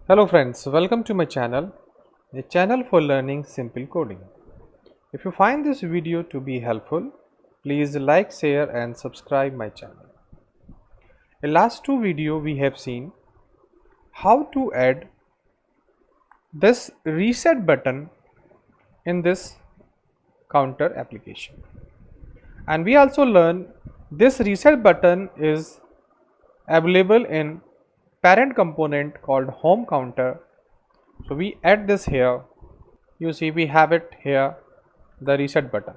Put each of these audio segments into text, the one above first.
Hello friends, welcome to my channel, a channel for learning simple coding. If you find this video to be helpful, please like, share and subscribe my channel. In last two videos we have seen how to add this reset button in this counter application. And we also learn this reset button is available in parent component called home counter. So we add this here. You see we have it here, the reset button,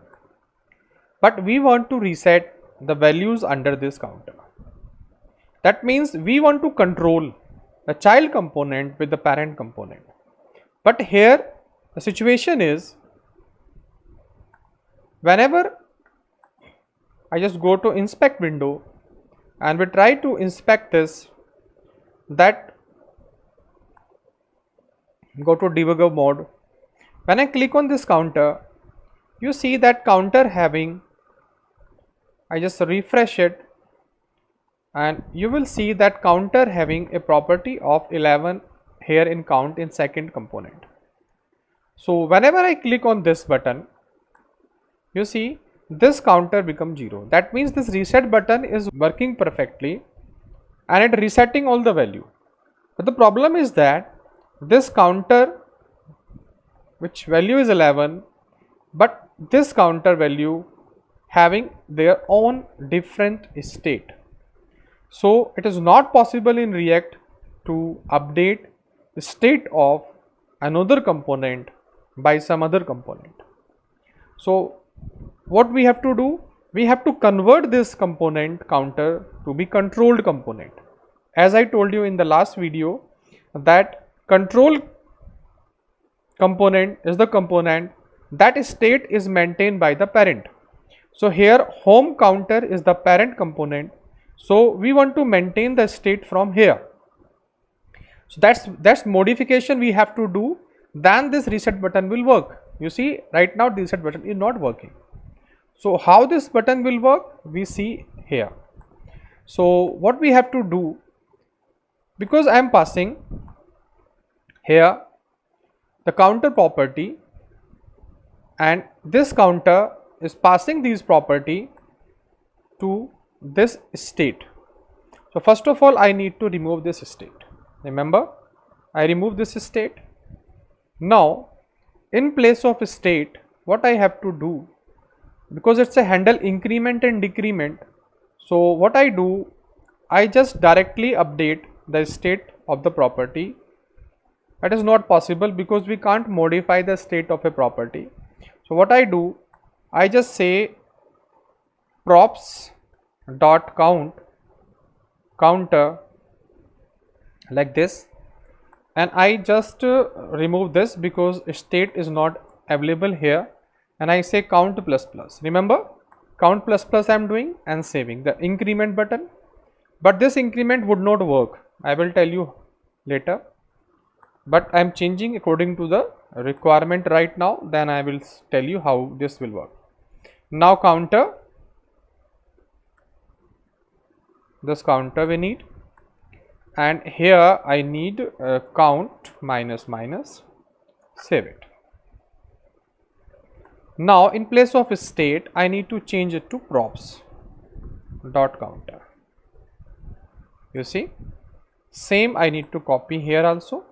but we want to reset the values under this counter. That means we want to control the child component with the parent component. But here the situation is, whenever I just go to inspect window and we try to inspect this, that go to debugger mode. When I click on this counter, you see that counter having, I just refresh it and you will see that counter having a property of 11 here in count in second component. So whenever I click on this button, you see this counter becomes 0. That means this reset button is working perfectly and it resetting all the value. But the problem is that this counter, which value is 11, but this counter value having their own different state. So it is not possible in React to update the state of another component by some other component. So what we have to do? We have to convert this component counter to be controlled component. As I told you in the last video, that control component is the component that state is maintained by the parent. So here home counter is the parent component. So we want to maintain the state from here. So that's modification we have to do. Then this reset button will work. You see right now the reset button is not working. So how this button will work, we see here. So what we have to do, because I am passing here the counter property and this counter is passing these property to this state. So first of all I need to remove this state. Remember, I remove this state. Now in place of state, what I have to do, because it's a handle increment and decrement, so what I do, I just directly update the state of the property. That is not possible because we can't modify the state of a property. So what I do, I just say props dot counter like this, and I just remove this because state is not available here, and I say count plus plus. Remember, count plus plus I am doing and saving the increment button, but this increment would not work. I will tell you later, but I am changing according to the requirement right now. Then I will tell you how this will work. Now counter, this counter we need, and here I need count minus minus, save it. Now in place of state I need to change it to props dot counter. You see, same I need to copy here also,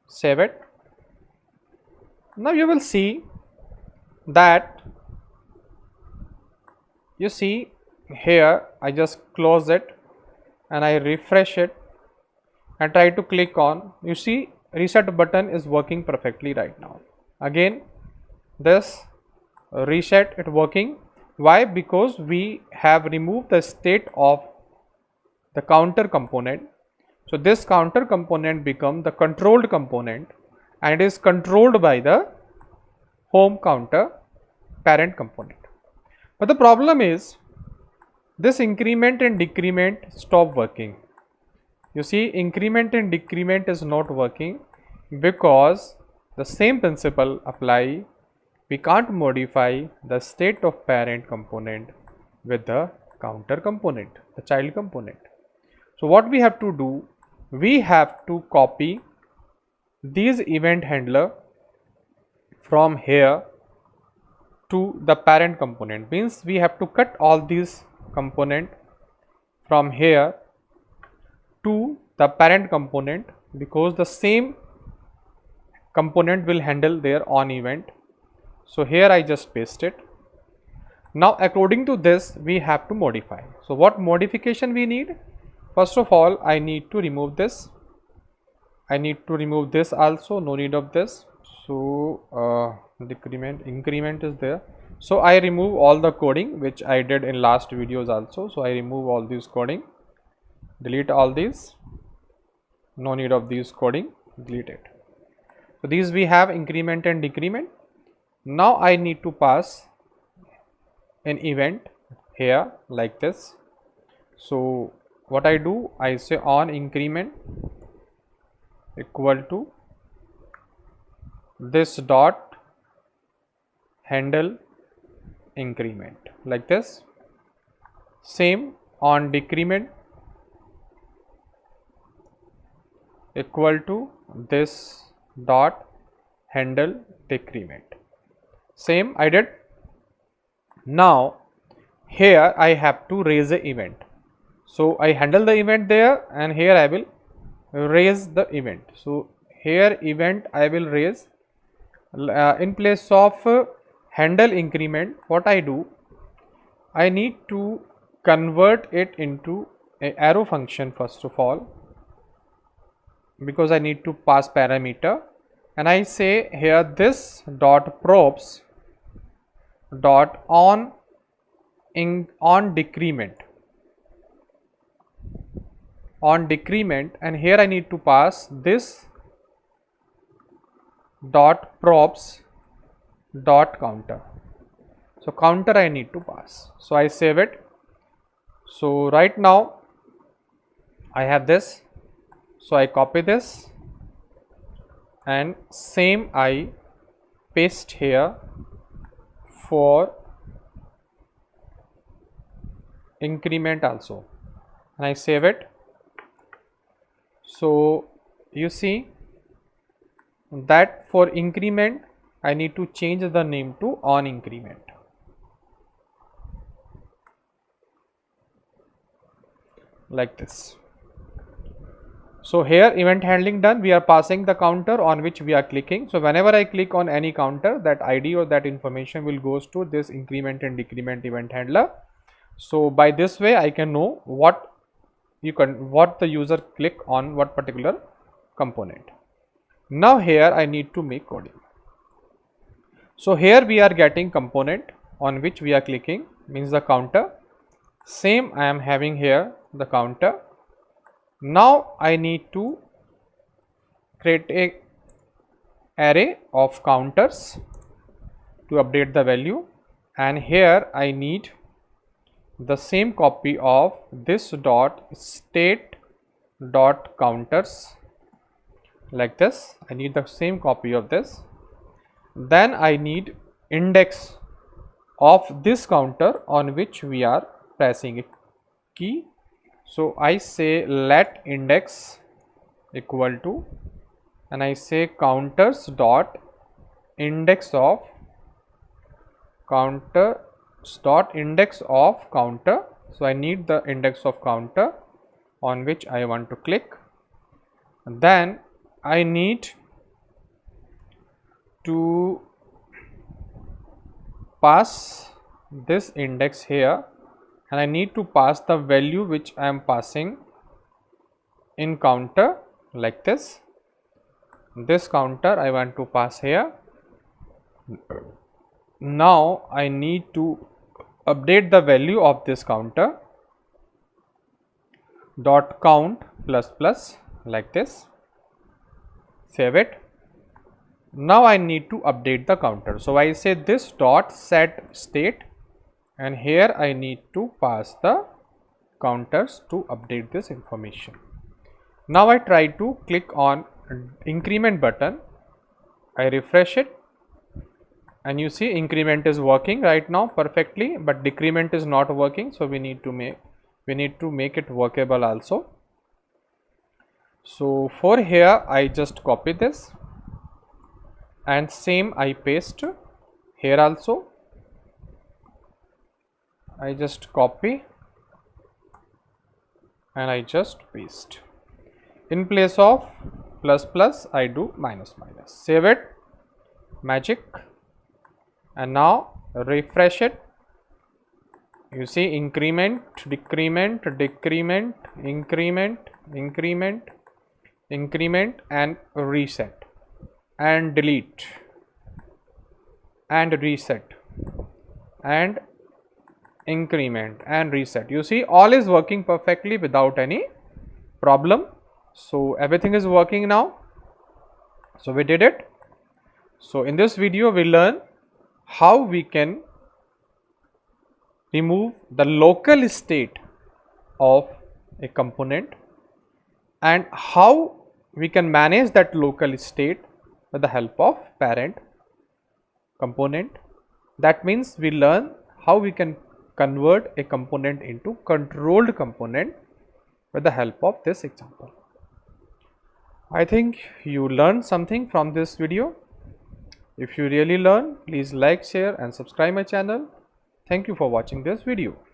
save it. Now you will see that, you see here I just close it and I refresh it and try to click on, you see reset button is working perfectly right now. Again this reset it working. Why? Because we have removed the state of the counter component. So this counter component become the controlled component and it is controlled by the home counter parent component. But the problem is this increment and decrement stop working. You see increment and decrement is not working because the same principle apply. We can't modify the state of parent component with the counter component, the child component. So what we have to do, we have to copy these event handler from here to the parent component. Means we have to cut all these component from here to the parent component, because the same component will handle their own event. So here I just paste it. Now according to this we have to modify. So what modification we need? First of all, I need to remove this. I need to remove this also, no need of this. So decrement, increment is there. So I remove all the coding which I did in last videos also. So I remove all these coding, delete all these, no need of these coding, delete it. So these we have increment and decrement. Now I need to pass an event here like this. So what I do, I say on increment equal to this dot handle increment like this. Same on decrement equal to this dot handle decrement. Same I did. Now here I have to raise the event. So I handle the event there, and here I will raise the event. So here event I will raise in place of handle increment. What I do, I need to convert it into a arrow function first of all, because I need to pass parameter, and I say here this dot props dot on decrement, and here I need to pass this dot props dot counter. So counter I need to pass. So I save it. So right now I have this. So I copy this and same I paste here for increment also, and I save it. So you see that for increment I need to change the name to on increment like this. So here event handling done, we are passing the counter on which we are clicking. So whenever I click on any counter, that ID or that information will goes to this increment and decrement event handler. So by this way I can know what the user click on what particular component. Now here I need to make coding. So here we are getting component on which we are clicking, means the counter. Same I am having here the counter. Now I need to create a array of counters to update the value, and here I need the same copy of this dot state dot counters like this. I need the same copy of this. Then I need index of this counter on which we are pressing a key. So I say let index equal to, and I say counters dot index of counter dot index of counter. So I need the index of counter on which I want to click. Then I need to pass this index here, and I need to pass the value which I am passing in counter like this. This counter I want to pass here. Now I need to update the value of this counter dot count plus plus like this. Save it. Now I need to update the counter. So I say this dot set state, and here I need to pass the counters to update this information. Now I try to click on increment button. I refresh it, and you see increment is working right now perfectly, but decrement is not working. So we need to make it workable also. So for here I just copy this and same I paste here also. I just copy and I just paste. In place of plus plus I do minus minus. Save it, magic, and now refresh it. You see increment, decrement, decrement, increment, increment, increment, and reset, and delete, and reset, and increment, and reset. You see all is working perfectly without any problem. So everything is working now. So we did it. So in this video we learn how we can remove the local state of a component and how we can manage that local state with the help of parent component. That means we learn how we can convert a component into controlled component with the help of this example. I think you learned something from this video. If you really learn, please like, share and subscribe my channel. Thank you for watching this video.